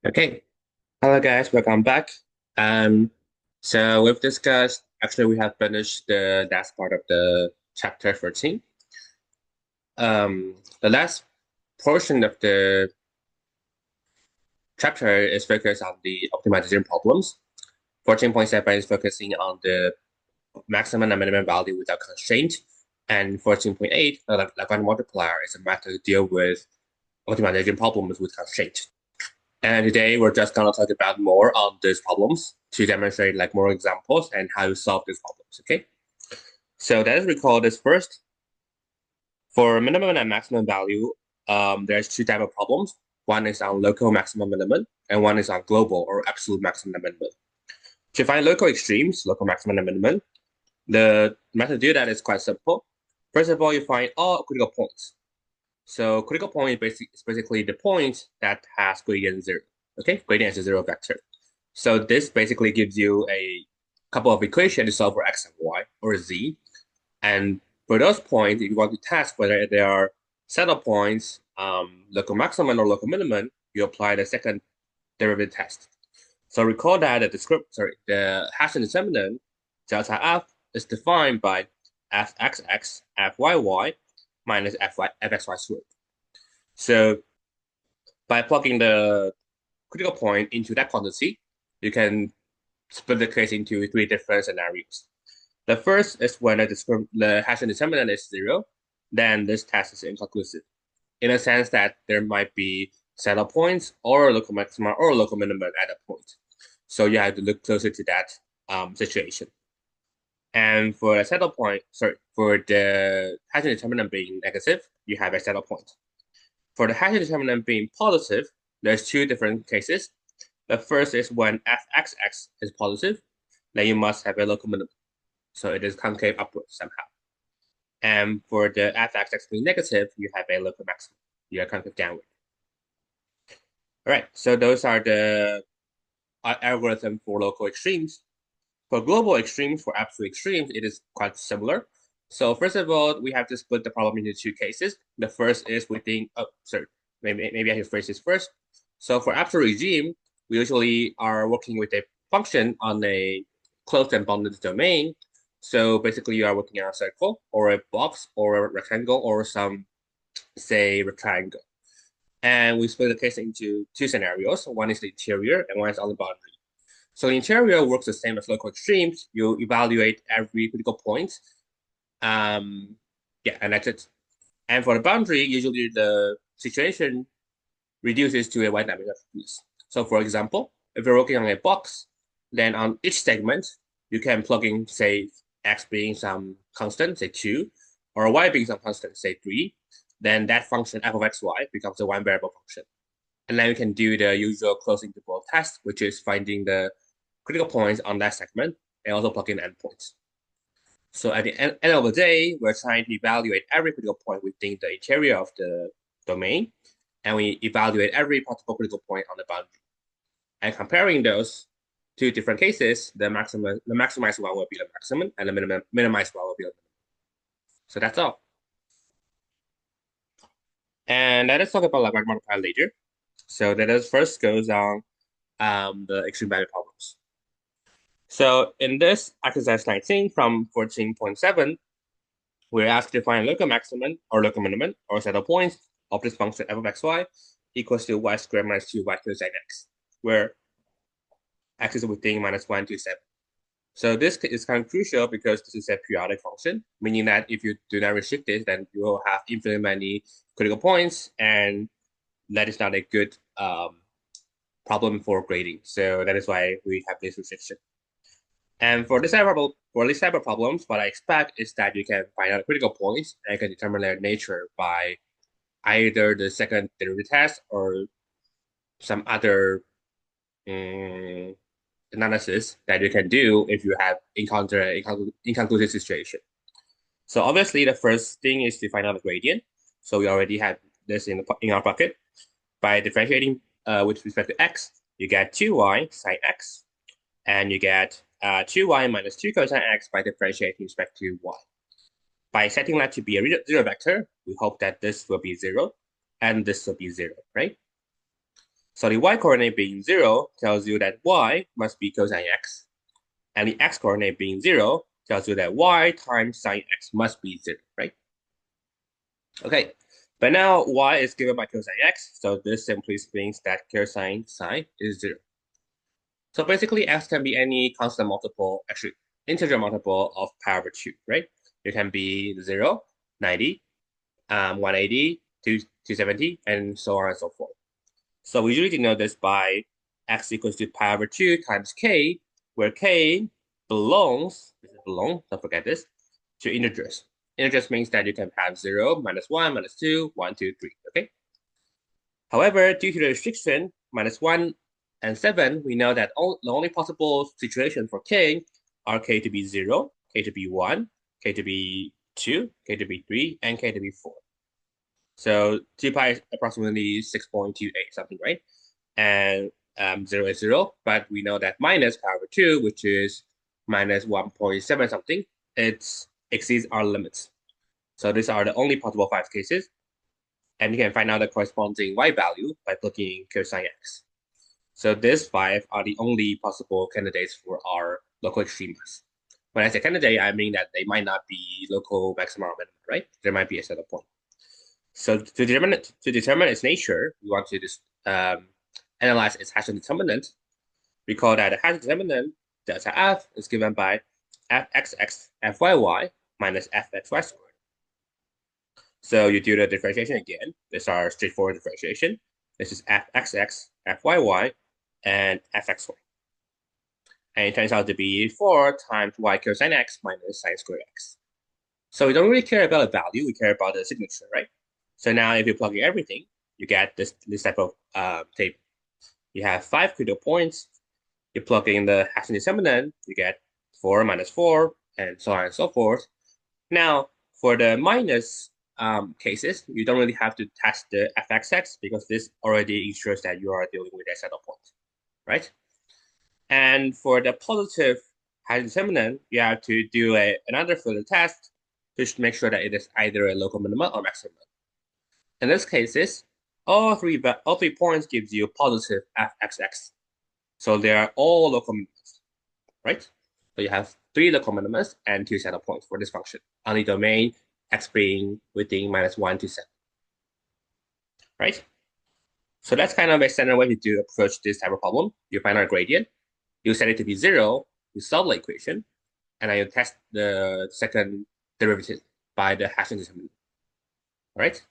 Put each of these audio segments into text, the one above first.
Okay, hello guys, welcome back. Um, so we've discussed, actually we have finished the last part of the chapter 14. The last portion of the chapter is focused on the optimization problems. 14.7 is focusing on the maximum and minimum value without constraint. And 14.8, the Lagrange multiplier, is a method to deal with optimization problems with constraint. And today we're just gonna talk about more on these problems to demonstrate like more examples and how to solve these problems. Okay. So let's recall this first. For minimum and maximum value, there's two types of problems. One is on local maximum minimum, and one is on global or absolute maximum and minimum. To find local extremes, local maximum and minimum, the method to do that is quite simple. First of all, you find all critical points. So critical point is basically the point that has gradient zero. Okay, gradient is a zero vector. So this basically gives you a couple of equations to solve for x and y or z. And for those points, if you want to test whether they are saddle points, local maximum or local minimum, you apply the second derivative test. So recall that the Hessian determinant delta f is defined by fxx fyy minus fxy squared. So by plugging the critical point into that quantity, you can split the case into three different scenarios. The first is when the Hessian determinant is zero, then this test is inconclusive, in a sense that there might be saddle points or local maxima or local minimum at a point. So you have to look closer to that situation. And for a saddle point, for the Hessian determinant being negative, you have a saddle point. For the Hessian determinant being positive, there's two different cases. The first is when fxx is positive, then you must have a local minimum. So it is concave upwards somehow. And for the fxx being negative, you have a local maximum. You are concave downward. All right, so those are the algorithm for local extremes. For global extremes, for absolute extremes, it is quite similar. So first of all, we have to split the problem into two cases. The first is within, maybe I should phrase this first. So for absolute regime, we usually are working with a function on a closed and bounded domain. So basically you are working on a circle or a box or a rectangle or some, say, rectangle. And we split the case into two scenarios. One is the interior and one is on the boundary. So the interior works the same as local extremes. You evaluate every critical point. Yeah, and that's it. And for the boundary, usually the situation reduces to a y-dimensional piece. So for example, if you're working on a box, then on each segment, you can plug in, say, x being some constant, say 2, or y being some constant, say 3. Then that function f of xy becomes a one variable function. And then you can do the usual closed interval test, which is finding the critical points on that segment and also plug in endpoints. So at the end of the day, we're trying to evaluate every critical point within the interior of the domain, and we evaluate every possible critical point on the boundary. And comparing those two different cases, the maximized one will be the maximum, and the minimized one will be the minimum. So that's all. And let us talk about Lagrange multiplier later. So let us first goes on the extreme value problems. So in this exercise 19 from 14.7, we're asked to find local maximum or local minimum or set of points of this function f of xy equals to y squared minus 2y cosine x, where x is within minus 1 to 7. So this is kind of crucial because this is a periodic function, meaning that if you do not restrict it, then you will have infinitely many critical points, and that is not a good problem for grading. So that is why we have this restriction. And for this type of problems, what I expect is that you can find out critical points and you can determine their nature by either the second derivative test or some other analysis that you can do if you have encountered an inconclusive situation. So obviously, the first thing is to find out the gradient. So we already have this in our bucket. By differentiating with respect to x, you get 2y sine x, and you get 2y minus 2 cosine x by differentiating with respect to y. By setting that to be a zero vector, we hope that this will be 0 and this will be 0, right? So the y coordinate being 0 tells you that y must be cosine x. And the x coordinate being 0 tells you that y times sine x must be 0, right? Okay, but now y is given by cosine x, so this simply means that cosine sine is 0. So basically, x can be any constant multiple, actually integer multiple of pi over 2, right? It can be 0, 90, 180, 270, and so on and so forth. So we usually denote this by x equals to pi over 2 times k, where k belongs, don't forget this, to integers. Integers means that you can have 0, -1, -2, 1, 2, 3, okay? However, due to the restriction, -1 and 7, we know that the only possible situation for k are k to be 0, k to be 1, k to be 2, k to be 3, and k to be 4. So 2 pi is approximately 6.28 something, right? And 0 is 0, but we know that minus pi over 2, which is minus 1.7 something, it exceeds our limits. So these are the only possible 5 cases. And you can find out the corresponding y value by plugging cosine x. So these 5 are the only possible candidates for our local extremas. When I say candidate, I mean that they might not be local maximum or minimum, right? There might be a set of point. So to determine its nature, we want to just analyze its Hessian determinant. Recall that the Hessian determinant delta f is given by fxx fyy minus fxy squared. So you do the differentiation again. These are straightforward differentiation. This is fxx fyy and fxy. And it turns out to be 4 times y cosine x minus sine squared x. So we don't really care about the value, we care about the signature, right? So now if you plug in everything, you get this type of table. You have 5 critical points. You plug in the Hessian determinant, you get 4 minus 4, and so on and so forth. Now, for the minus cases, you don't really have to test the fxx because this already ensures that you are dealing with a set of points, right? And for the positive Hessian determinant, you have to do another further test to make sure that it is either a local minimum or maximum. In this cases, all three points gives you positive fxx. So they are all local minimums, right? So you have 3 local minimums and 2 set of points for this function on the domain x being within -1 to 7, right? So that's kind of a standard way to approach this type of problem. You find our gradient, you set it to be 0, you solve the equation, and then you test the second derivative by the Hessian determinant, all right?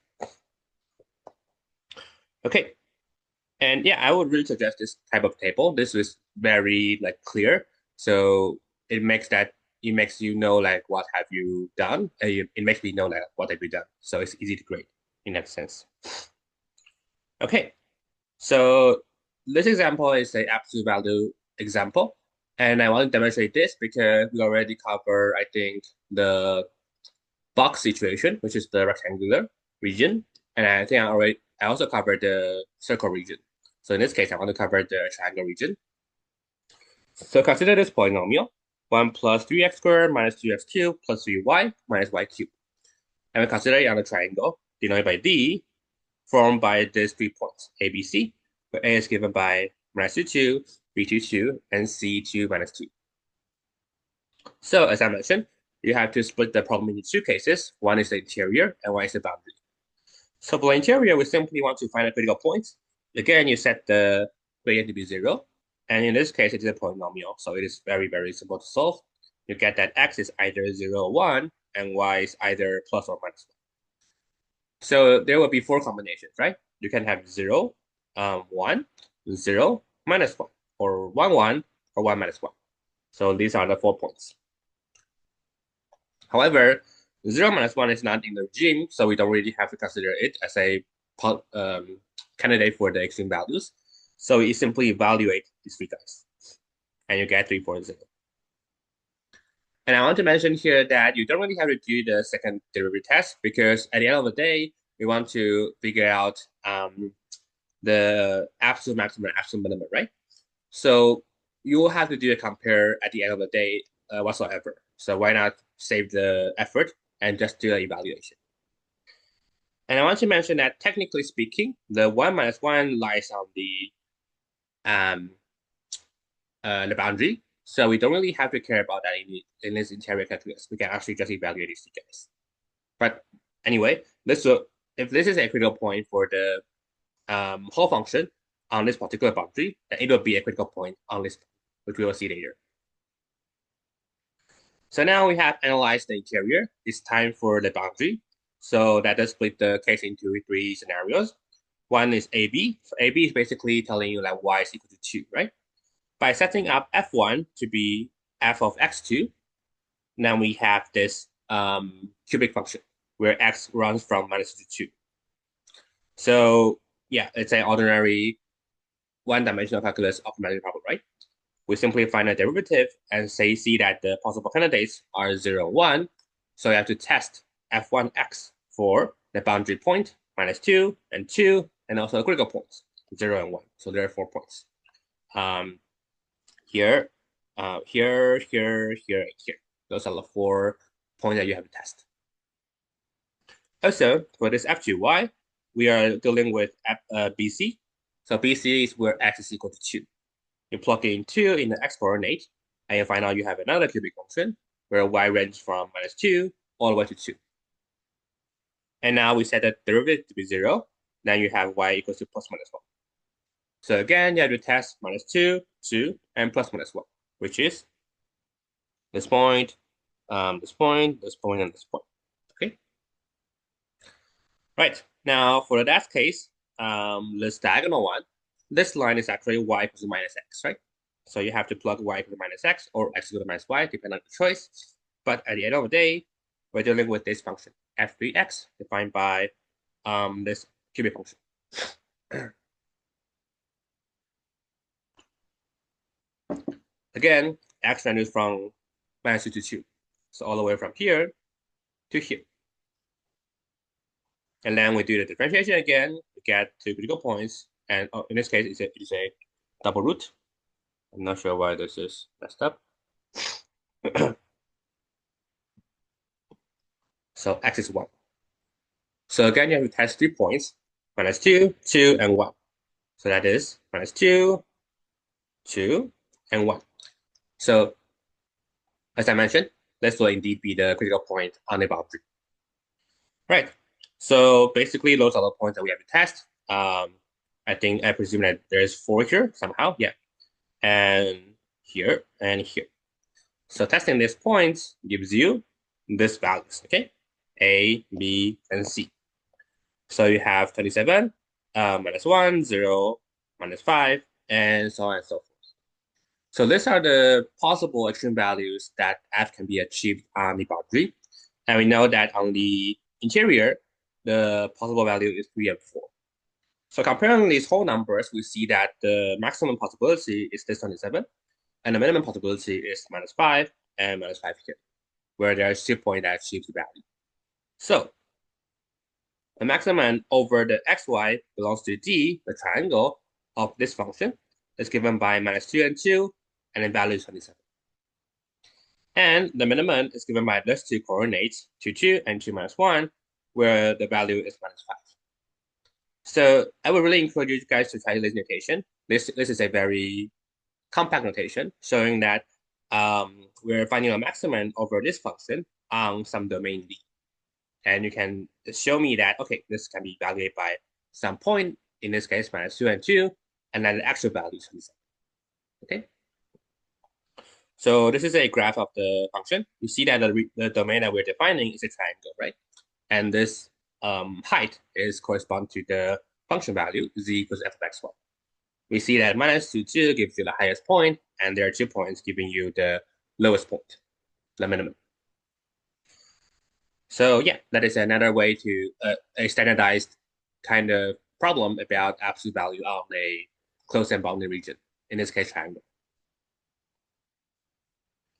Okay, and yeah, I would really suggest this type of table. This is very clear, so it makes you know what have you done, and it makes me know what have you done. So it's easy to grade in that sense. Okay, so this example is an absolute value example, and I want to demonstrate this because we already covered, I think, the box situation, which is the rectangular region, and I think I also covered the circle region. So in this case, I want to cover the triangle region. So consider this polynomial, 1 plus 3x squared minus 2x cubed plus 3y minus y cubed. And we consider it on a triangle denoted by D, formed by these 3 points, A, B, C, where A is given by -2, 2, B, 2, 2, and C, 2, -2. So as I mentioned, you have to split the problem into 2 cases. One is the interior and one is the boundary. So for the interior, we simply want to find a critical point. Again, you set the gradient to be 0. And in this case, it is a polynomial. So it is very, very simple to solve. You get that x is either 0 or 1, and y is either plus or minus 1. So there will be 4 combinations, right? You can have 0, 1, 0, -1, or 1, 1, or 1, -1. So these are the 4 points. However, 0 -1 is not in the regime, so we don't really have to consider it as a candidate for the extreme values. So we simply evaluate these 3 guys, and you get 3.0. And I want to mention here that you don't really have to do the second derivative test because at the end of the day, we want to figure out the absolute maximum and absolute minimum, right? So you will have to do a compare at the end of the day whatsoever. So why not save the effort and just do an evaluation? And I want to mention that technically speaking, the 1 - 1 lies on the the boundary. So we don't really have to care about that in this interior calculus. We can actually just evaluate these two guys. But anyway, if this is a critical point for the whole function on this particular boundary, then it will be a critical point on this, which we will see later. So now we have analyzed the interior. It's time for the boundary. So that does split the case into three scenarios. One is AB. So AB is basically telling you like y is equal to 2, right? By setting up f1 to be f of x2, now we have this cubic function where x runs from -2 to 2. So yeah, it's an ordinary one-dimensional calculus optimization problem, right? We simply find a derivative and see that the possible candidates are 0, 1. So you have to test f1x for the boundary point, -2 and 2, and also the critical points, 0 and 1. So there are 4 points. Here, here, here, here, and here. Those are the 4 points that you have to test. Also, for this f2y, we are dealing with BC. So BC is where x is equal to 2. You plug in 2 in the x coordinate, and you find out you have another cubic function where y ranges from -2 all the way to 2. And now we set the derivative to be 0. Then you have y equals to plus minus 1. So again, you have to test -2, 2, and plus minus 1, which is this point, this point, this point, and this point. Okay. Right. Now for the last case, this diagonal one, this line is actually y equals to -x, right? So you have to plug y equals to -x or x equals to -y, depending on the choice. But at the end of the day, we're dealing with this function, f3x, defined by this cubic function. Again, x ranges from -2 to 2. So all the way from here to here. And then we do the differentiation again, we get 2 critical points. And in this case, it's a double root. I'm not sure why this is messed up. So x is 1. So again, you have to test 3 points, -2, 2, and 1. So that is -2, 2, and 1. So as I mentioned, this will indeed be the critical point on the boundary. Right. So basically, those are the points that we have to test. I presume that there's 4 here somehow. Yeah. And here and here. So testing these points gives you these values, okay? A, B, and C. So you have 27, -1, 0, -5, and so on and so forth. So these are the possible extreme values that f can be achieved on the boundary. And we know that on the interior, the possible value is 3 and 4. So comparing these whole numbers, we see that the maximum possibility is this 27, and the minimum possibility is -5 and -5 here, where there is 2 points that achieves the value. So the maximum over the xy belongs to D, the triangle of this function, is given by -2 and 2, and the value is 27. And the minimum is given by these 2 coordinates, 2, 2, and 2 -1, where the value is -5. So I would really encourage you guys to try this notation. This is a very compact notation showing that we're finding a maximum over this function on some domain D. And you can show me that, okay, this can be evaluated by some point, in this case, -2 and 2, and then the actual value is 27. Okay. So this is a graph of the function. You see that the domain that we're defining is a triangle, right? And this height is correspond to the function value, z equals f of x1. We see that -2, 2 gives you the highest point, and there are 2 points giving you the lowest point, the minimum. So yeah, that is another way to a standardized kind of problem about absolute value on a closed and bounded region, in this case, triangle.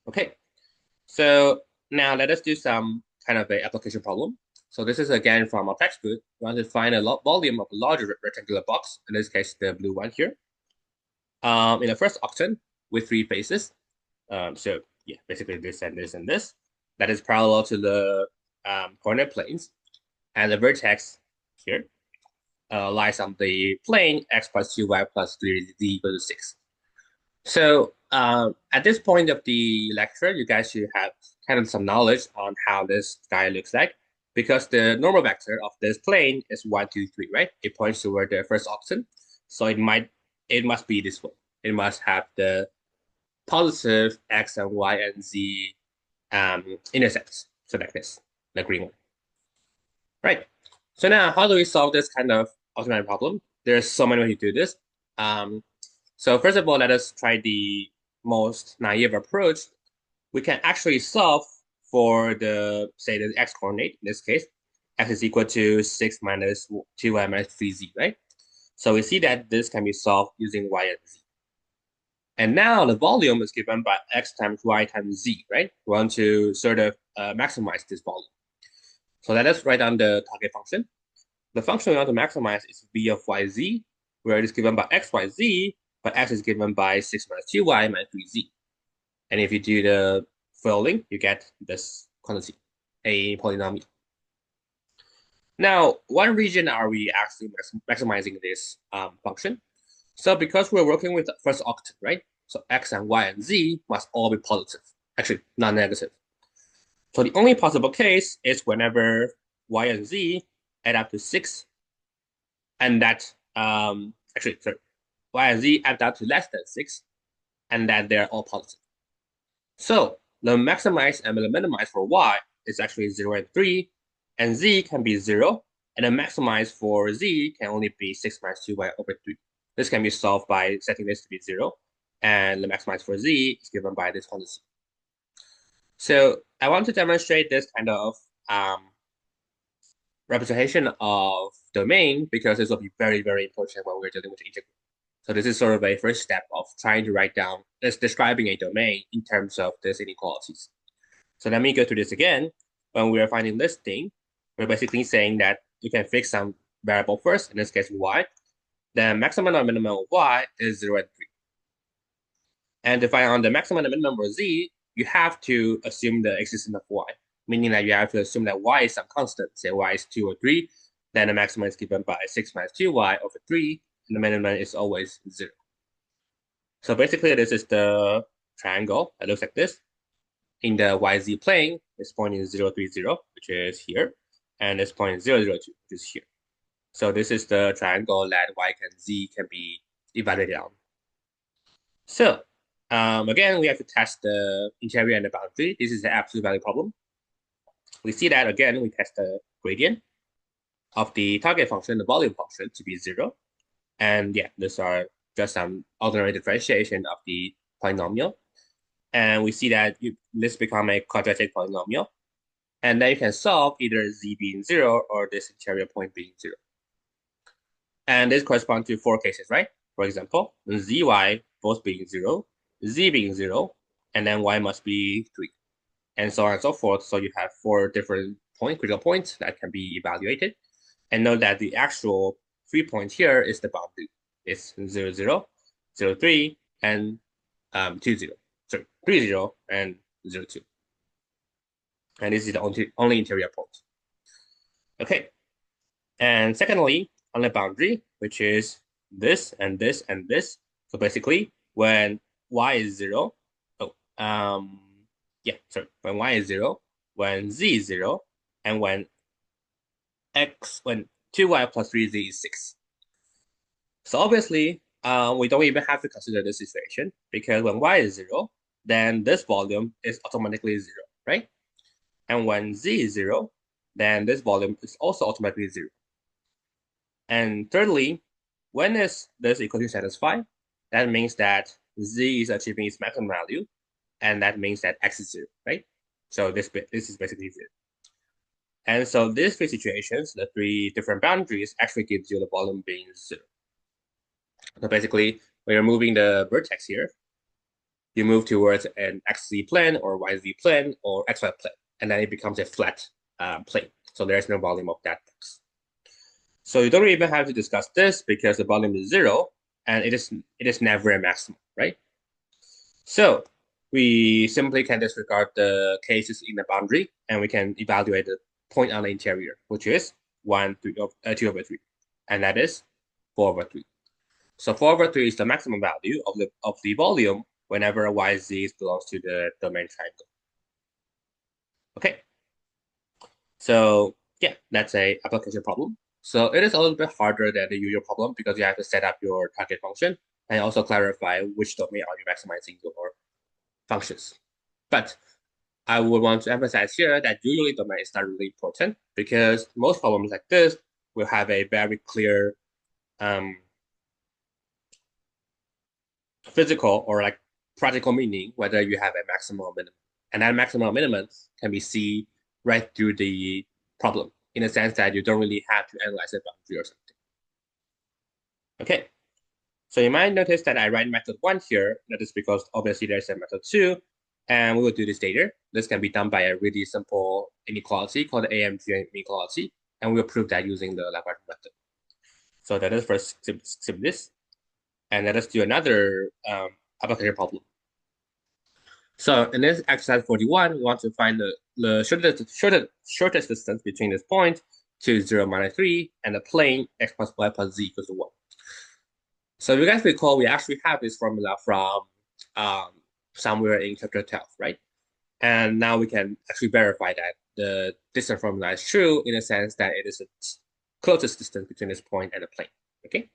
Okay, so now let us do some kind of a application problem. So this is again from our textbook. We want to find a volume of a larger rectangular box, in this case, the blue one here. In the first octant with 3 faces. So yeah, basically this and this and this. That is parallel to the coordinate planes. And the vertex here lies on the plane x plus 2y plus 3z equal to 6. So at this point of the lecture, you guys should have kind of some knowledge on how this guy looks like, because the normal vector of this plane is 1, 2, 3, right? It points toward the first option. So it must be this one. It must have the positive x and y and z intercepts. So like this, the green one. Right. So now how do we solve this kind of automatic problem? There's so many ways to do this. So first of all, let us try the most naive approach. We can actually solve for the, say, the x coordinate. In this case, x is equal to 6 minus 2y minus 3z, right? So we see that this can be solved using y and z. And now the volume is given by x times y times z, right? We want to sort of maximize this volume. So let us write down the target function. The function we want to maximize is v of yz, where it is given by xyz, but x is given by 6 minus 2y minus 3z. And if you do the filling, you get this quantity, a polynomial. Now, what region are we actually maximizing this function? So because we're working with the first octet, right? So x and y and z must all be positive, actually non-negative. So the only possible case is whenever y and z add up to 6, and that, actually, sorry, y and z add up to less than 6, and that they're all positive. So the maximize and the minimize for y is actually 0 and 3, and z can be 0, and the maximize for z can only be 6 minus 2y over 3. This can be solved by setting this to be 0, and the maximize for z is given by this quantity. So I want to demonstrate this kind of representation of domain, because this will be very, very important when we're dealing with integral. So this is sort of a first step of trying to write down, describing a domain in terms of these inequalities. So let me go through this again. When we are finding this thing, we're basically saying that you can fix some variable first, in this case y. The maximum or minimum of y is 0 and 3. And to find out the maximum and minimum of z, you have to assume the existence of y, meaning that you have to assume that y is some constant, say y is 2 or 3, then the maximum is given by 6 minus 2y over 3, and the minimum is always 0. So basically, this is the triangle that looks like this. In the YZ plane, this point is 0, 3, 0, which is here, and this point is 0, 0, 2, which is here. So this is the triangle that y and z can be evaluated on. So again, we have to test the interior and the boundary. This is the absolute value problem. We see that again, we test the gradient of the target function, the volume function, to be 0. And yeah, these are just some ordinary differentiation of the polynomial. And we see that this become a quadratic polynomial. And then you can solve either z being 0 or this interior point being 0. And this corresponds to 4 cases, right? For example, zy both being 0, z being 0, and then y must be 3, and so on and so forth. So you have 4 different critical points that can be evaluated. And note that the actual 3 points here is the boundary. It's 0, 0, 0, 3, and 2, 0. Sorry, 3, 0, and 0, 2. And this is the only interior point. Okay. And secondly, on the boundary, which is this and this and this. So basically, when y is 0, when y is 0, when z is 0, and when 2y plus 3z is 6. So obviously, we don't even have to consider this situation, because when y is 0, then this volume is automatically 0, right? And when z is 0, then this volume is also automatically 0. And thirdly, when is this equation satisfied? That means that z is achieving its maximum value, and that means that x is 0, right? So this is basically 0. And so these 3 situations, the 3 different boundaries, actually gives you the volume being 0. So basically, when you're moving the vertex here, you move towards an xz plane or yz plane or xy plane, and then it becomes a flat plane. So there's no volume of that box. So you don't even have to discuss this, because the volume is 0, and it is never a maximum, right? So we simply can disregard the cases in the boundary, and we can evaluate the point on the interior, which is 2 over 3. and that is 4/3. So 4/3 is the maximum value of the volume whenever YZ belongs to the domain triangle. Okay. So yeah, that's a application problem. So it is a little bit harder than the usual problem because you have to set up your target function and also clarify which domain are you maximizing your functions. But I would want to emphasize here that usually domain is not really important because most problems like this will have a very clear physical or like practical meaning whether you have a maximum or minimum. And that maximum or minimum can be seen right through the problem in the sense that you don't really have to analyze a boundary or something. Okay, so you might notice that I write method 1 here. That is because obviously there's a method 2, and we will do this later. This can be done by a really simple inequality called the AMG inequality, and we'll prove that using the Lagrange method. So that is first this, and let us do another application problem. So in this exercise 41, we want to find the shortest distance between this point to 0, -3, and the plane x plus y plus z equals to 1. So if you guys recall, we actually have this formula from somewhere in chapter 12, right? And now we can actually verify that the distance formula is true in the sense that it is the closest distance between this point and the plane, okay?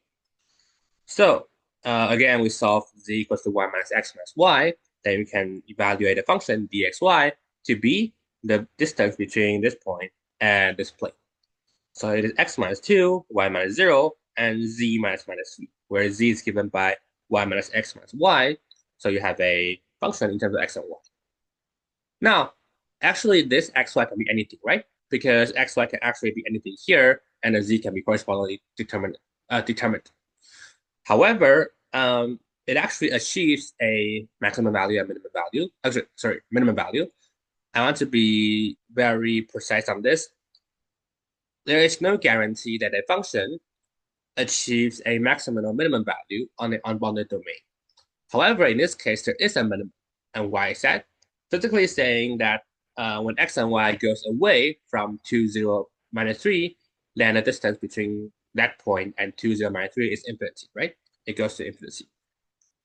So again, we solve z equals to 1 minus x minus y. Then we can evaluate the function dxy to be the distance between this point and this plane. So it is x minus 2, y minus 0, and z minus 3, where z is given by y minus x minus y. So you have a function in terms of x and y. Now, actually, this xy can be anything, right? Because xy can actually be anything here, and the z can be correspondingly determined. However, it actually achieves a maximum value and minimum value. Actually, sorry, minimum value. I want to be very precise on this. There is no guarantee that a function achieves a maximum or minimum value on the unbounded domain. However, in this case, there is a minimum. And why is that? Physically saying that when x and y goes away from 2, 0, -3, then the distance between that point and 2, 0, -3 is infinity, right? It goes to infinity.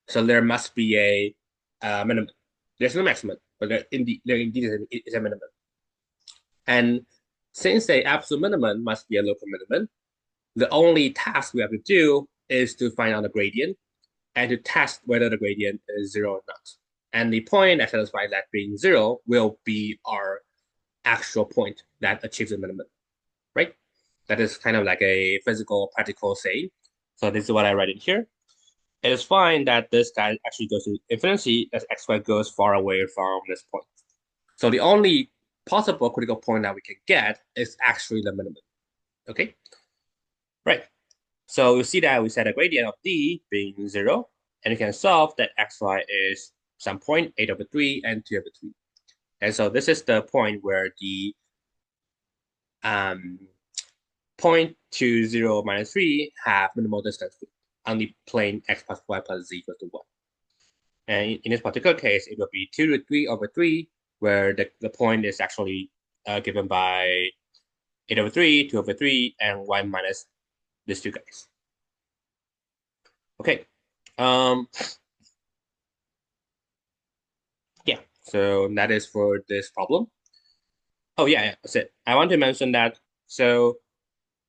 So there must be a minimum. There's no maximum, but there indeed is a minimum. And since the absolute minimum must be a local minimum, the only task we have to do is to find out the gradient and to test whether the gradient is 0 or not. And the point that satisfies that being 0 will be our actual point that achieves the minimum, right? That is kind of like a physical, practical saying. So this is what I write in here. It is fine that this guy actually goes to infinity as xy goes far away from this point. So the only possible critical point that we can get is actually the minimum. Okay? Right. So you see that we set a gradient of d being 0, and you can solve that xy is some point 8/3 and 2/3. And so this is the point where the point 2, 0, -3 have minimal distance on the plane x plus y plus z equals to 1. And in this particular case, it will be 2 to 3/3, where the point is actually given by 8/3, 2/3, and y minus these two guys. Okay. Yeah, so that is for this problem. Oh, yeah, that's it. I want to mention that, so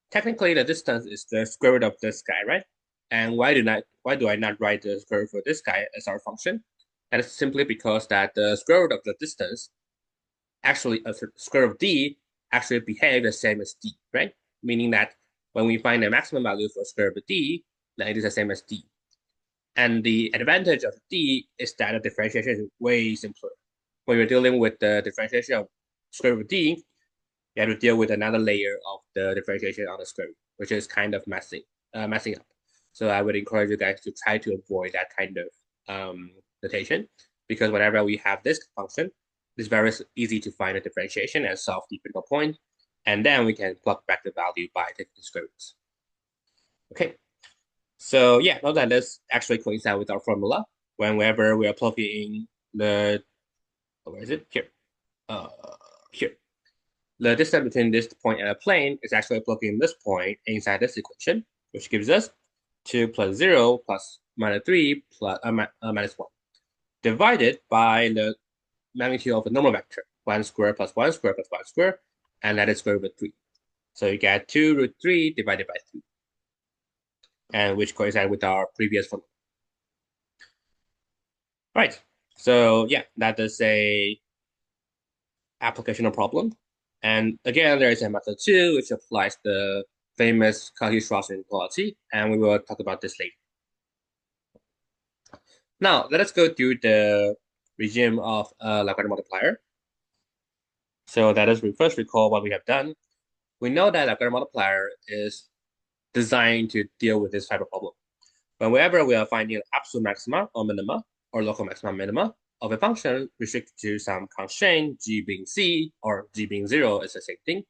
technically the distance is the square root of this guy, right? And why do I not write the square root for this guy as our function? That is simply because that the square root of the distance actually, square root of d actually behave the same as d, right? Meaning that when we find the maximum value for square root of d, then it is the same as d. And the advantage of d is that the differentiation is way simpler. When you're dealing with the differentiation of square root of d, you have to deal with another layer of the differentiation on the square root, which is kind of messing up. So I would encourage you guys to try to avoid that kind of notation, because whenever we have this function, it's very easy to find a differentiation and solve the critical point, and then we can plug back the value by taking the square roots. Okay, so yeah, note that this actually coincides with our formula. Whenever we are plugging in the, where is it? Here. Here. The distance between this point and a plane is actually plugging this point inside this equation. which gives us 2 plus 0 plus minus 3 plus minus 1, divided by the magnitude of the normal vector, 1 squared plus 1 squared plus 1 squared, and that is square root 3. So you get 2 root 3 divided by 3, and which coincides with our previous formula. Right. So yeah, that is a applicational problem. And again, there is a method 2, which applies the famous Cauchy-Schwarz inequality, and we will talk about this later. Now, let us go through the regime of Lagrange multiplier. So that is, we first recall what we have done. We know that Lagrange multiplier is designed to deal with this type of problem. Whenever we are finding an absolute maxima or minima, or local maxima minima of a function restricted to some constraint, g being c or g being 0 is the same thing,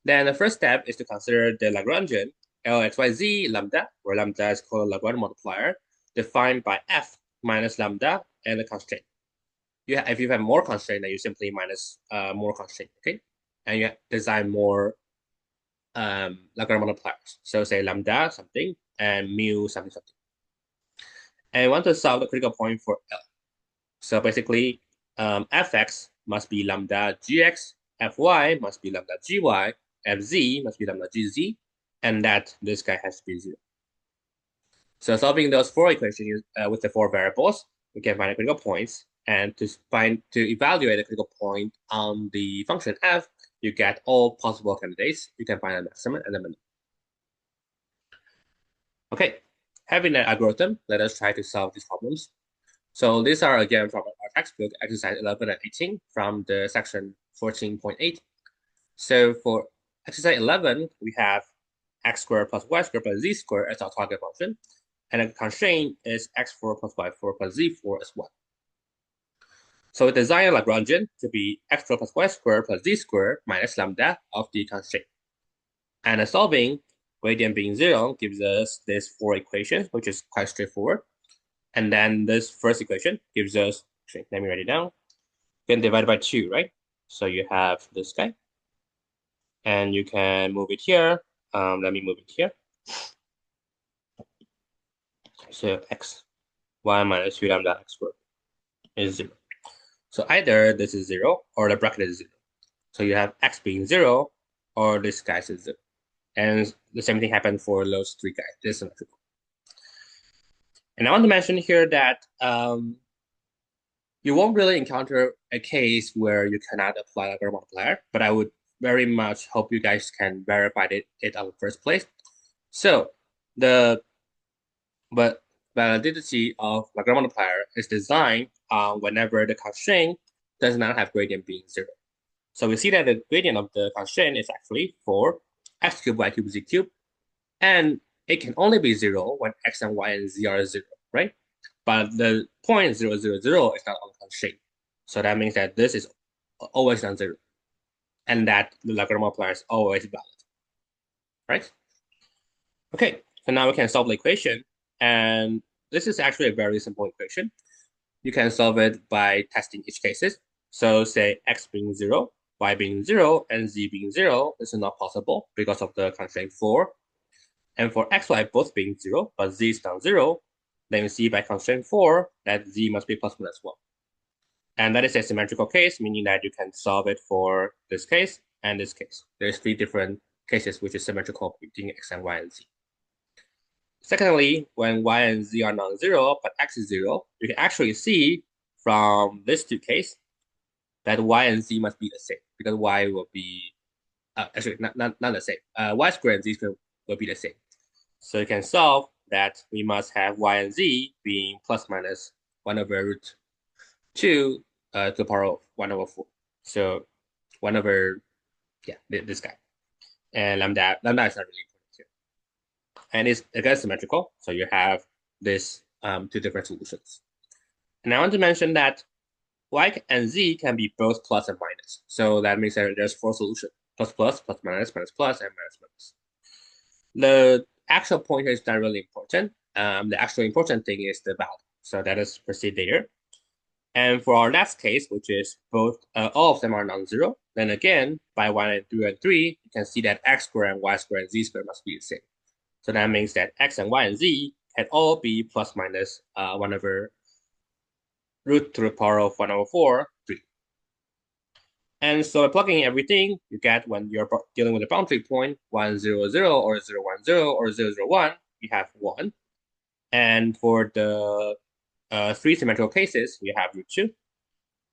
then the first step is to consider the Lagrangian Lxyz lambda, where lambda is called a Lagrange multiplier, defined by f minus lambda and the constraint. If you have more constraint, then you simply minus more constraint, okay? And you design more Lagrange multipliers. So say lambda something and mu something something. And we want to solve the critical point for L. So basically, fx must be lambda gx, fy must be lambda gy, fz must be lambda gz, and that this guy has to be 0. So solving those 4 equations with the 4 variables, we can find the critical points. And to evaluate the critical point on the function f, you get all possible candidates. You can find a maximum and a minimum. Okay, having that algorithm, let us try to solve these problems. So these are again from our textbook, exercise 11 and 18 from the section 14.8. So for exercise 11, we have x squared plus y squared plus z squared as our target function. And the constraint is x4 plus y4 plus z4 as well. So we design a Lagrangian to be x4 plus y squared plus z squared minus lambda of the constraint. And the solving, gradient being 0, gives us these 4 equations, which is quite straightforward. And then this first equation gives us, actually, let me write it down. You can divide by 2, right? So you have this guy. And you can move it here. Let me move it here. So x, y minus 2 lambda x squared is 0. So either this is 0 or the bracket is 0. So you have x being 0 or this guy is 0. And the same thing happened for those 3 guys. This is symmetrical. And I want to mention here that you won't really encounter a case where you cannot apply Lagrange multiplier, but I would very much hope you guys can verify it on the first place. So the validity of Lagrange multiplier is designed whenever the constraint does not have gradient being 0. So we see that the gradient of the constraint is actually 4 x cubed y cubed z cubed, and it can only be 0 when x and y and z are 0, right? But the point 0, 0, 0 is not on constraint. So that means that this is always non-zero, and that the Lagrange multiplier is always valid, right? Okay, so now we can solve the equation, and this is actually a very simple equation. You can solve it by testing each cases. So say x being 0, y being 0, and z being 0. This is not possible because of the constraint 4. And for x, y both being 0, but z is non-zero, then you see by constraint 4 that z must be plus 1 as well. And that is a symmetrical case, meaning that you can solve it for this case and this case. There's 3 different cases which is symmetrical between x and y and z. Secondly, when y and z are non-zero, but x is 0, you can actually see from this 2 cases that y and z must be the same, because y will be, actually not the same. Y squared and z squared will be the same. So you can solve that we must have y and z being plus minus 1 over root 2 to the power of 1 over 4. So 1 over, yeah, this guy. And lambda is not really important here. And it's again symmetrical, so you have this 2 different solutions. And I want to mention that y and z can be both plus and minus. So that means that there's 4 solutions: plus plus, plus minus, minus plus, and minus minus. The actual point here is not really important. The actual important thing is the value. So that is proceed there. And for our last case, which is both all of them are non-zero, then again, by 1 and 2 and 3, you can see that x squared and y squared and z squared must be the same. So that means that x and y and z can all be plus minus 1 over root to the power of 1 over 4, 3. And so by plugging in everything, you get when you're dealing with a boundary point, 1, 0, 0, or 0, 1, 0, or 0, 0, 1, you have 1. And for the three symmetrical cases, you have root 2.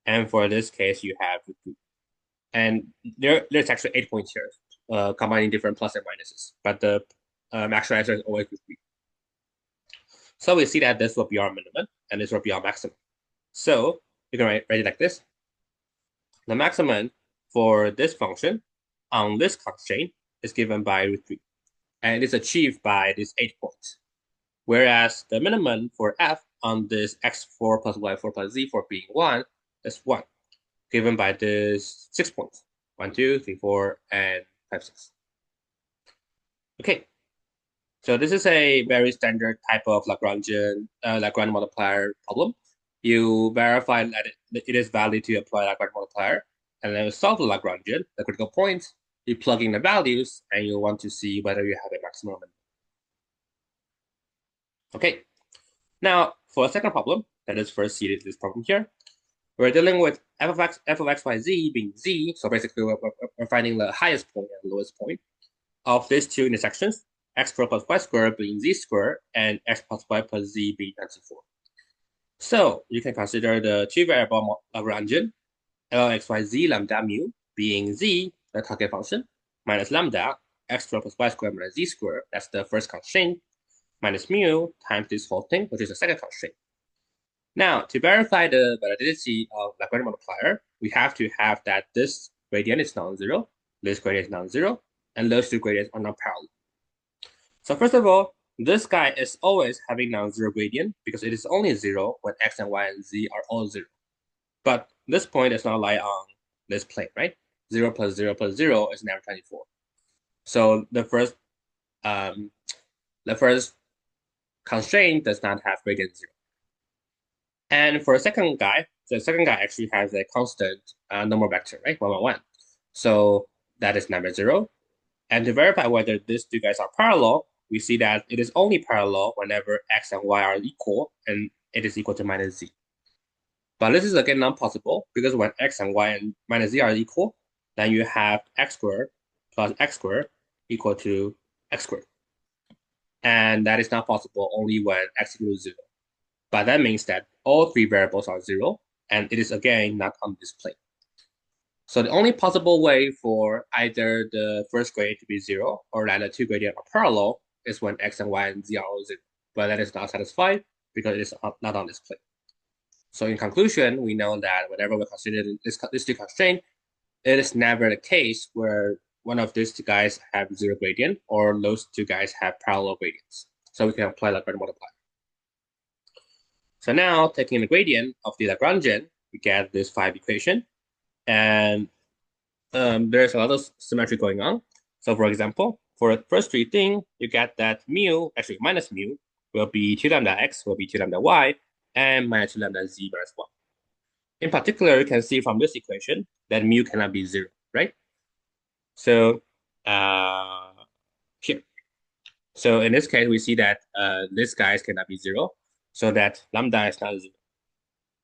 And for this case, you have root 2. And there's actually 8 points here, combining different plus and minuses. But the actual answer is always root 3. So we see that this will be our minimum, and this will be our maximum. So you can write it like this. The maximum for this function on this constraint is given by root 3, and it is achieved by these 8 points. Whereas the minimum for f on this x4 plus y4 plus z4 being 1 is 1, given by this 6 points. 1, 2, 3, 4, and 5, 6. Okay, so this is a very standard type of Lagrangian multiplier problem. You verify that it is valid to apply Lagrange multiplier, and then you solve the Lagrangian, the critical points, you plug in the values, and you want to see whether you have a maximum. Okay, now for a second problem, that is first seated this problem here, we're dealing with f of x, y, z being z, so basically we're finding the highest point and lowest point of these two intersections, x squared plus y squared being z squared, and x plus y plus z being z4. So you can consider the two-variable Lagrangian, Lxyz lambda mu being z, the target function, minus lambda, x squared plus y squared minus z squared, that's the first constraint, minus mu times this whole thing, which is the second constraint. Now, to verify the validity of Lagrange multiplier, we have to have that this gradient is non-zero, this gradient is non-zero, and those two gradients are not parallel. So first of all, this guy is always having non-zero gradient because it is only 0 when x and y and z are all 0. But this point does not lie on this plane, right? 0 plus 0 plus 0 is never 24. So the first constraint does not have gradient 0. And for a second guy, the second guy actually has a constant normal vector, right? 1, 1, 1. So that is number 0. And to verify whether these two guys are parallel, we see that it is only parallel whenever x and y are equal, and it is equal to minus z. But this is again not possible because when x and y and minus z are equal, then you have x squared plus x squared equal to x squared. And that is not possible only when x equals 0. But that means that all three variables are 0, and it is again not on this plane. So the only possible way for either the first gradient to be 0 or that the two gradients are parallel is when x and y and z are all 0. But that is not satisfied because it is not on this plane. So in conclusion, we know that whenever we consider this two constraint, it is never the case where one of these two guys have 0 gradient or those two guys have parallel gradients. So we can apply Lagrange multiplier. So now taking the gradient of the Lagrangian, we get this 5 equation. And there's a lot of symmetry going on. So for example, for the first three things, you get that mu, actually minus mu, will be 2 lambda x, will be 2 lambda y, and minus 2 lambda z minus 1. In particular, you can see from this equation that mu cannot be 0, right? So here. So in this case, we see that this guys cannot be 0, so that lambda is not 0.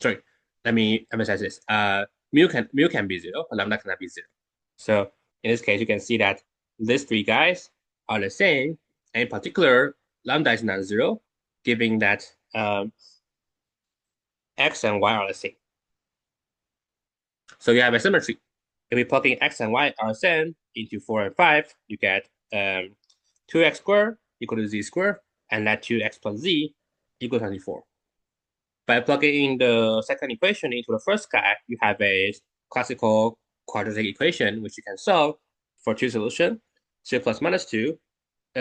Sorry, let me emphasize this. Mu can be 0, but lambda cannot be 0. So in this case, you can see that these three guys are the same. And in particular, lambda is not 0, giving that x and y are the same. So you have a symmetry. If we plug in x and y are the same into 4 and 5, you get 2x squared equal to z squared, and that 2x plus z equals 24. By plugging in the second equation into the first guy, you have a classical quadratic equation, which you can solve for two solutions, 2 plus minus 2,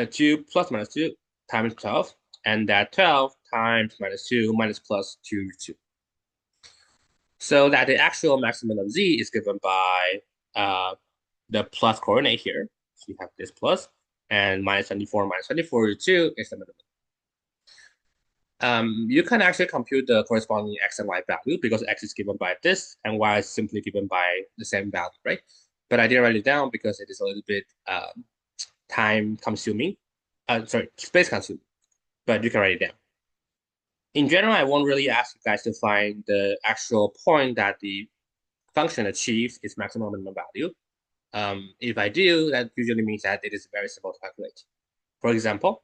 2 plus minus 2 times 12, and that 12 times minus 2 minus plus 2 root 2. So that the actual maximum of z is given by the plus coordinate here. So you have this plus, and minus 24 root 2 is the minimum. You can actually compute the corresponding x and y value because x is given by this and y is simply given by the same value, right? But I didn't write it down because it is a little bit time consuming. sorry, space consuming, but you can write it down. In general, I won't really ask you guys to find the actual point that the function achieves its maximum minimum value. If I do, that usually means that it is very simple to calculate. For example,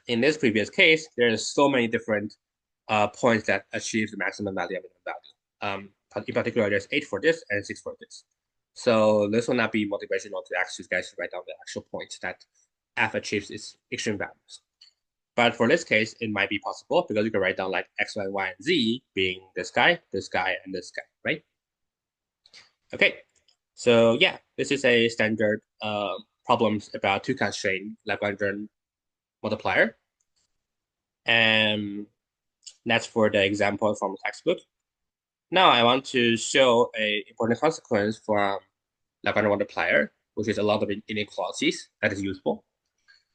in this previous case, there's so many different points that achieve the maximum value and minimum value. In particular, there's 8 for this and 6 for this. So this will not be motivational to ask you guys to write down the actual points that f achieves its extreme values. But for this case, it might be possible because you can write down like x, y, and z being this guy, and this guy, right? Okay, so yeah, this is a standard problems about two constraint Lagrangian multiplier. And that's for the example from the textbook. Now I want to show a important consequence from Lagrangian multiplier, which is a lot of inequalities that is useful.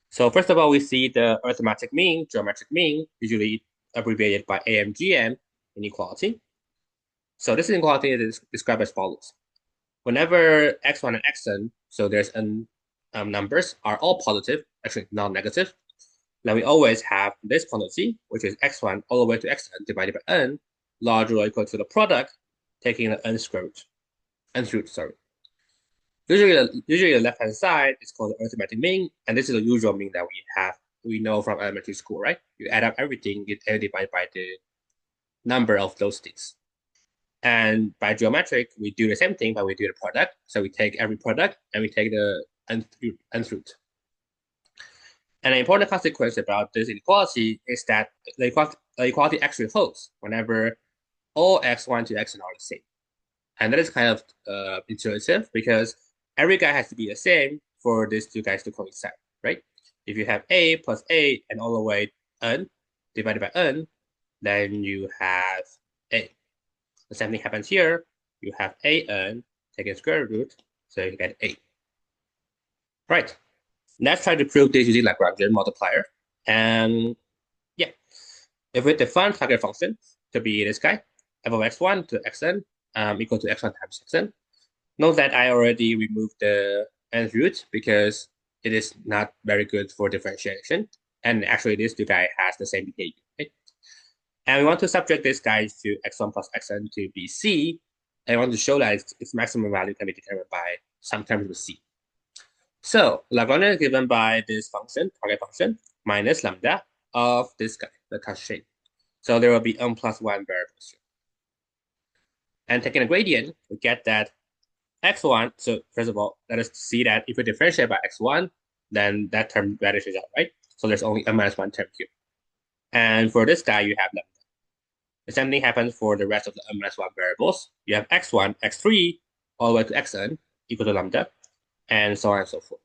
So first of all, we see the arithmetic mean, geometric mean, usually abbreviated by AMGM inequality. So this inequality is described as follows. Whenever x1 and xn, so there's n numbers, are all positive, actually non-negative, then we always have this quantity, which is x1 all the way to xn divided by n, larger or equal to the product, taking the nth root, sorry. Usually the left-hand side is called the arithmetic mean, and this is the usual mean that we know from elementary school, right? You add up everything, you divide by the number of those things. And by geometric, we do the same thing, but we do the product. So we take every product and we take the nth root. And an important consequence about this inequality is that the equality actually holds whenever all x1 to xn are the same. And that is kind of intuitive because every guy has to be the same for these two guys to coincide, right? If you have a plus a and all the way n divided by n, then you have a. The same thing happens here. You have an taking square root, so you get a. Right. Let's try to prove this using Lagrangian multiplier. And yeah, if we define target function to be this guy, f of x1 to xn equal to x1 times xn. Note that I already removed the nth root because it is not very good for differentiation. And actually, this two guy has the same behavior. Right? And we want to subject this guy to x1 plus xn to be c. And I want to show that its maximum value can be determined by some terms with c. So Lagrangian is given by this function, target function, minus lambda of this guy, the constraint. So there will be n plus 1 variables here. And taking a gradient, we get that x1, so first of all, let us see that if we differentiate by x1, then that term vanishes out, right? So there's only n minus 1 term here. And for this guy, you have lambda. The same thing happens for the rest of the n minus 1 variables. You have x1, x3, all the way to xn equal to lambda, and so on and so forth.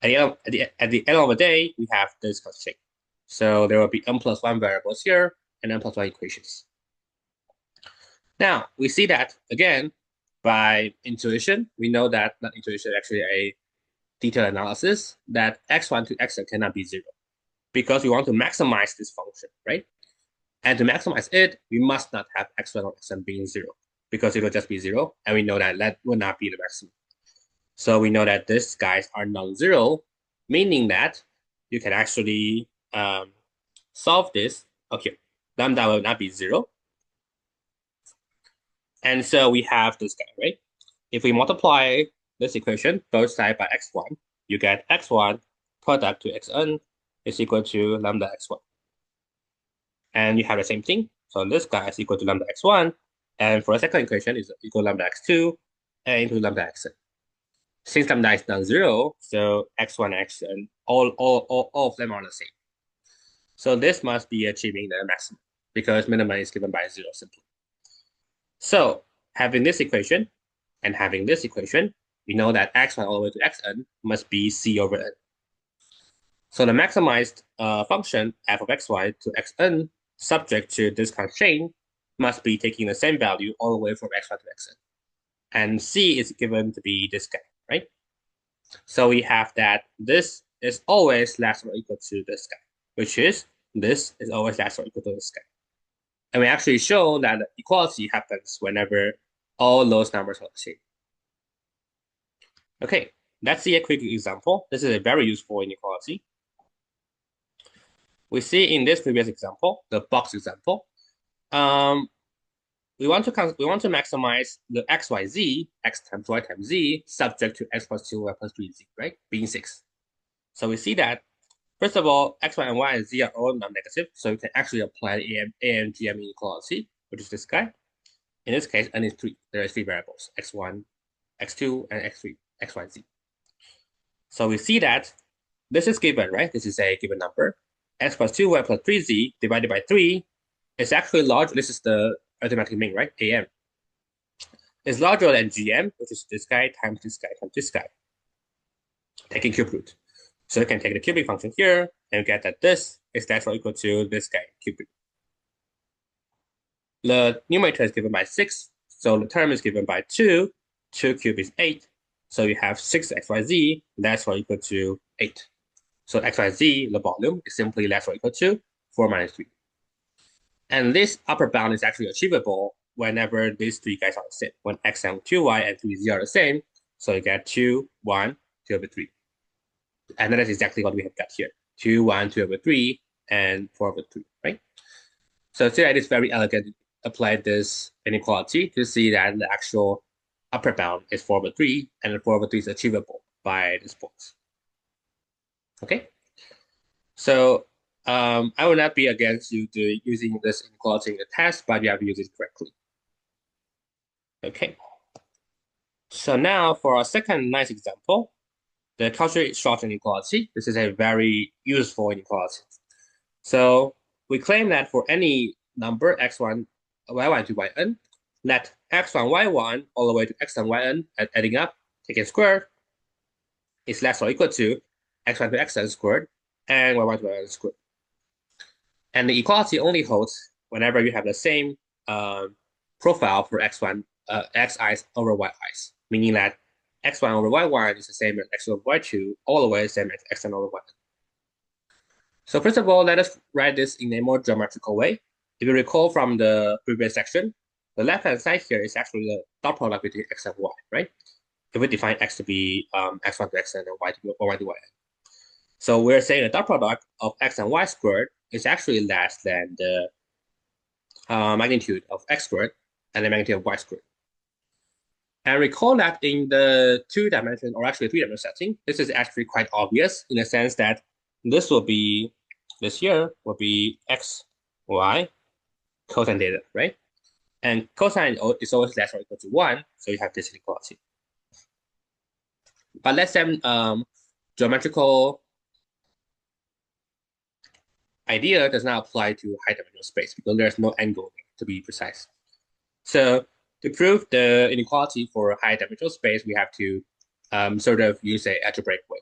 At the end of the day, we have this constraint. So there will be n plus 1 variables here and n plus 1 equations. Now, we see that, again, by intuition, we know that, not intuition, actually a detailed analysis, that x1 to xn cannot be 0 because we want to maximize this function, right? And to maximize it, we must not have x1 or xn being 0 because it will just be 0, and we know that that will not be the maximum. So we know that these guys are non-zero, meaning that you can actually solve this. Okay, lambda will not be 0. And so we have this guy, right? If we multiply this equation, both sides by x1, you get x1 product to xn is equal to lambda x1. And you have the same thing. So this guy is equal to lambda x1. And for the second equation is equal to lambda x2 and equal to lambda xn. Since lambda is non-zero, so x1 and xn, all of them are the same. So this must be achieving the maximum because minimum is given by 0 simply. So having this equation and having this equation, we know that x1 all the way to xn must be c over n. So the maximized function f of xy to xn subject to this constraint must be taking the same value all the way from x1 to xn. And c is given to be this guy, right? So we have that this is always less or equal to this guy, which is this is always less or equal to this guy. And we actually show that equality happens whenever all those numbers are the same. Okay, Let's see a quick example. This is a very useful inequality. We see in this previous example, the box example, um, we want to maximize the xyz, x times y times z, subject to x plus 2, y plus 3z, right? Being 6. So we see that, first of all, x, y, and y and z are all non-negative, so we can actually apply the AMGM inequality, which is this guy. In this case, n is 3. There are 3 variables, x1, x2, and x3, x, y, z. So we see that this is given, right? This is a given number. X plus 2, y plus 3z divided by 3 is actually large. This is the arithmetic mean, right? AM. Is larger than GM, which is this guy times this guy times this guy, taking cube root. So you can take the cubic function here and get that this is less or equal to this guy, cube root. The numerator is given by 6, so the term is given by 2. 2 cubed is 8. So you have 6xyz less or equal to 8. So xyz, the volume, is simply less or equal to 4 minus 3. And this upper bound is actually achievable whenever these 3 guys are the same, when x and 2y and 3z are the same. So you get 2, 1, 2 over 3. And that is exactly what we have got here. 2, 1, 2 over 3, and 4 over 3, right? So here it is very elegant to apply this inequality to see that the actual upper bound is 4 over 3, and the 4 over 3 is achievable by this point. Okay? So I will not be against you using this inequality in the test, but you have to use it correctly. Okay. So now for our second nice example, the Cauchy-Schwarz inequality. This is a very useful inequality. So we claim that for any number x1, y1 to yn, let x1, y1 all the way to xn, yn adding up, taken squared, is less or equal to x1 to xn squared and y1 to yn squared. And the equality only holds whenever you have the same profile for x1, xi's over yi's, meaning that x1 over y1 is the same as x1 over y2, all the way the same as xn over yn. So first of all, let us write this in a more geometrical way. If you recall from the previous section, the left-hand side here is actually the dot product between x and y, right? If we define x to be x1 to xn and y to yn. So we're saying the dot product of x and y squared is actually less than the magnitude of x squared and the magnitude of y squared. And recall that in the 2-dimension, or actually 3-dimensional setting, this is actually quite obvious in the sense that this here will be x, y, cosine theta, right? And cosine is always less or equal to 1, so you have this inequality. But let's say geometrical idea does not apply to high-dimensional space because there's no angle to be precise. So to prove the inequality for high-dimensional space, we have to sort of use an algebraic way.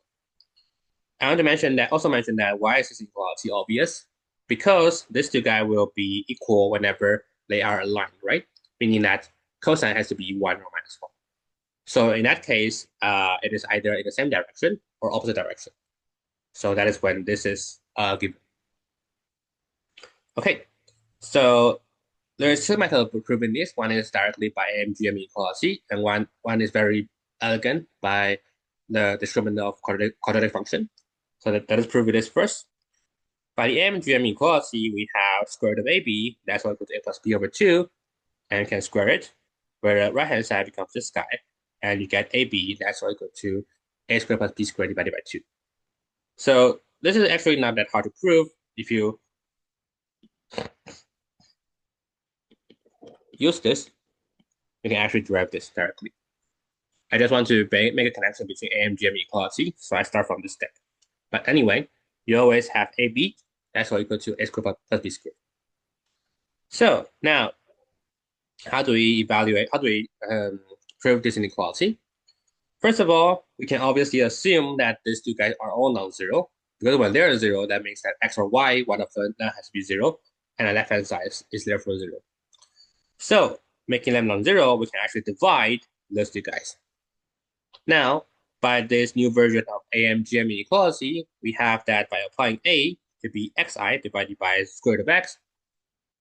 I want to also mention that why is this inequality obvious? Because these two guys will be equal whenever they are aligned, right? Meaning that cosine has to be 1 or minus 1. So in that case, it is either in the same direction or opposite direction. So that is when this is given. Okay, so there is two methods of proving this. One is directly by AMGM inequality, and one is very elegant by the discriminant of quadratic function. So let us prove this first. By the AMGM inequality, we have square root of AB, that's equal to a plus b over 2, and you can square it, where the right-hand side becomes this guy, and you get AB, that's equal to a squared plus b squared divided by 2. So this is actually not that hard to prove. If you use this, you can actually derive this directly. I just want to make a connection between AMGM inequality, so I start from this step. But anyway, you always have AB, that's equal to a squared plus b squared. So now, how do we prove this inequality? First of all, we can obviously assume that these two guys are all non-zero, because when they're 0, that means that x or y, one of them has to be 0, and the left-hand side is therefore 0. So, making them non-zero, we can actually divide those two guys. Now, by this new version of AMGM inequality, we have that by applying A to be xi divided by square root of x,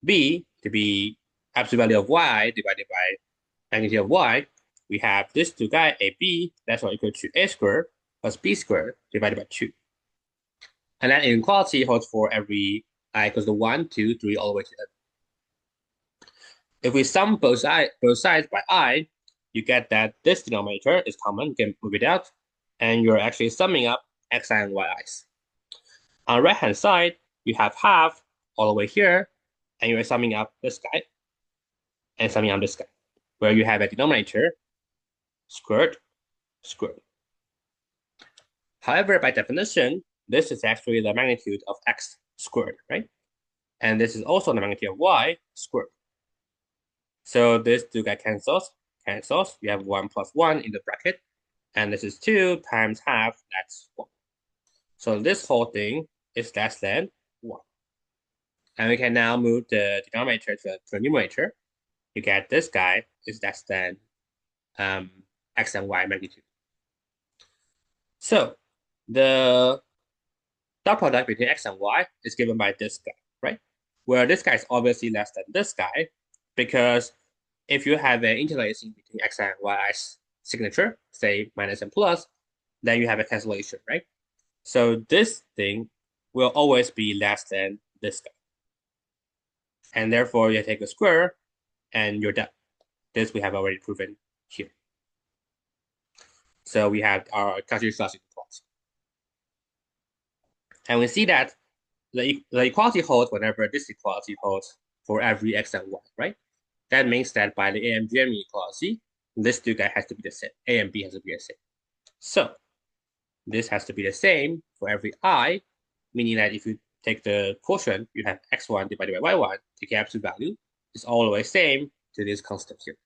B to be absolute value of y divided by magnitude of y, we have this two guy, AB, that's equal to A squared plus B squared divided by 2. And that inequality holds for every I equals to 1, 2, 3, all the way to n. If we sum both sides by I, you get that this denominator is common, you can move it out, and you're actually summing up xi and yi's. On the right-hand side, you have half all the way here, and you're summing up this guy and summing up this guy, where you have a denominator squared, squared. However, by definition, this is actually the magnitude of x squared, right? And this is also the magnitude of y squared. So this two guy cancels. You have 1 plus 1 in the bracket. And this is 2 times half, that's 1. So this whole thing is less than 1. And we can now move the denominator to the numerator. You get this guy is less than x and y magnitude. So the dot product between x and y is given by this guy, right? Where this guy is obviously less than this guy, because if you have an interlacing between x and y's signature, say minus and plus, then you have a cancellation, right? So this thing will always be less than this guy. And therefore, you take a square and you're done. This we have already proven here. So we have our Cauchy-Schwarz inequality. And we see that the equality holds whenever this equality holds for every x and y, right? That means that by the AMGM inequality, this two guy has to be the same. A and B has to be the same. So this has to be the same for every I, meaning that if you take the quotient, you have x1 divided by y1, take the absolute value, it's all the way same to this constant here.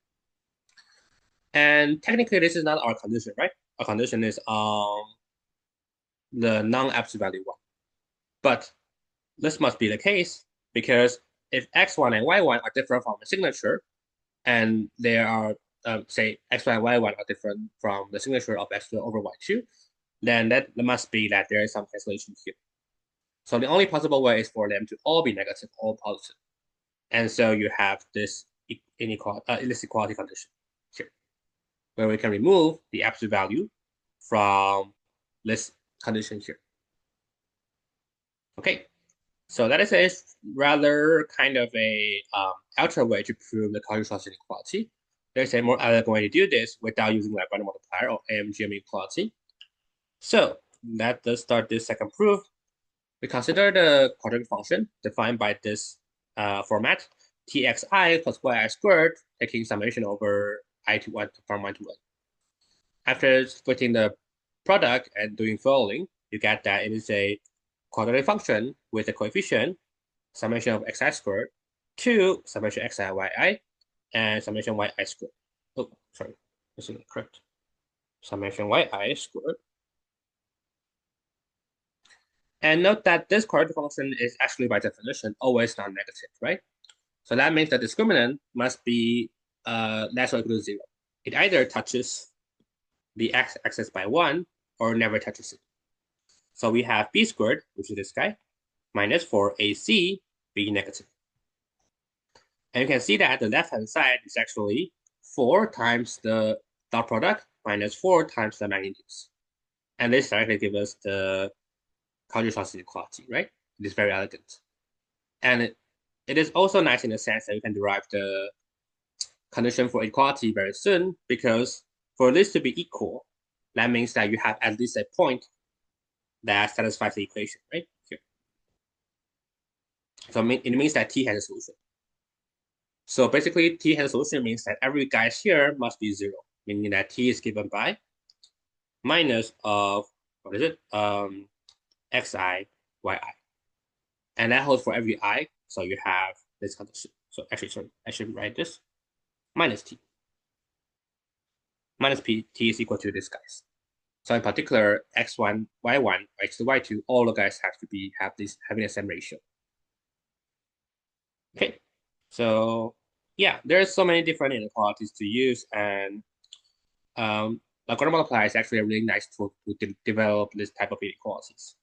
And technically, this is not our condition, right? Our condition is the non-absolute value 1. But this must be the case because if x1 and y1 are different from the signature, and they are, say, x1 and y1 are different from the signature of x2 over y2, then that must be that there is some cancellation here. So the only possible way is for them to all be negative, all positive. And so you have this equality condition here, where we can remove the absolute value from this condition here. Okay, so that is a rather kind of a ultra way to prove the Cauchy-Schwarz inequality. There's a more elegant way to do this without using Lagrange multiplier or AMGM inequality. So let us start this second proof. We consider the quadratic function defined by this format, txi plus yi squared, taking summation over I to 1 from 1 to 1. After splitting the product and doing following, you get that it is a quadratic function with a coefficient summation of xi squared to summation xi yi and summation yi squared. Oh, sorry, this is incorrect. Summation yi squared. And note that this quadratic function is actually by definition always non-negative, right? So that means the discriminant must be less or equal to 0. It either touches the x-axis by 1 or never touches it. So we have b squared, which is this guy, minus 4ac be negative. And you can see that the left-hand side is actually 4 times the dot product minus 4 times the magnitudes. And this directly gives us the Cauchy-Schwarz inequality, right? It is very elegant. And it is also nice in the sense that you can derive the condition for equality very soon, because for this to be equal, that means that you have at least a point that satisfies the equation, right? Here. So it means that T has a solution. So basically, T has a solution means that every guy here must be 0, meaning that T is given by minus of, what is it? Xi, Yi. And that holds for every I. So you have this condition. So actually, sorry, I should write this. Minus T. Minus P, T is equal to this guys. So in particular, x1, y1, x2, y2, all the guys have to be having the same ratio. Okay, so yeah, there's so many different inequalities to use, and Lagrange multiplier is actually a really nice tool to develop this type of inequalities.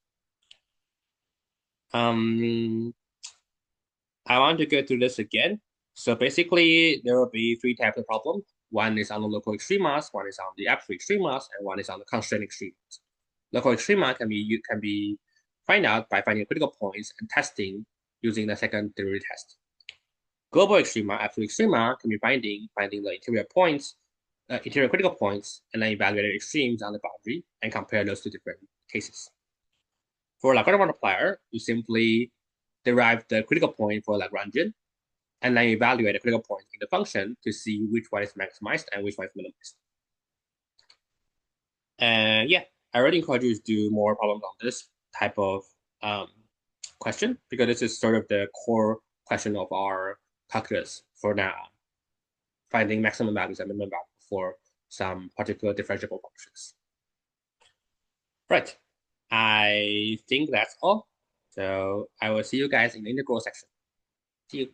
I want to go through this again. So basically, there will be 3 types of problems. One is on the local extremas, one is on the absolute extremas, and one is on the constraint extremas. Local extrema can be find out by finding critical points and testing using the second derivative test. Global extrema, absolute extrema can be finding the interior points, interior critical points, and then evaluating extremes on the boundary and compare those two different cases. For Lagrange multiplier, you simply derive the critical point for Lagrangian, and then evaluate the critical point in the function to see which one is maximized and which one is minimized. And yeah, I really encourage you to do more problems on this type of question, because this is sort of the core question of our calculus for now, finding maximum values and minimum values for some particular differentiable functions. Right, I think that's all. So I will see you guys in the integral section. See you.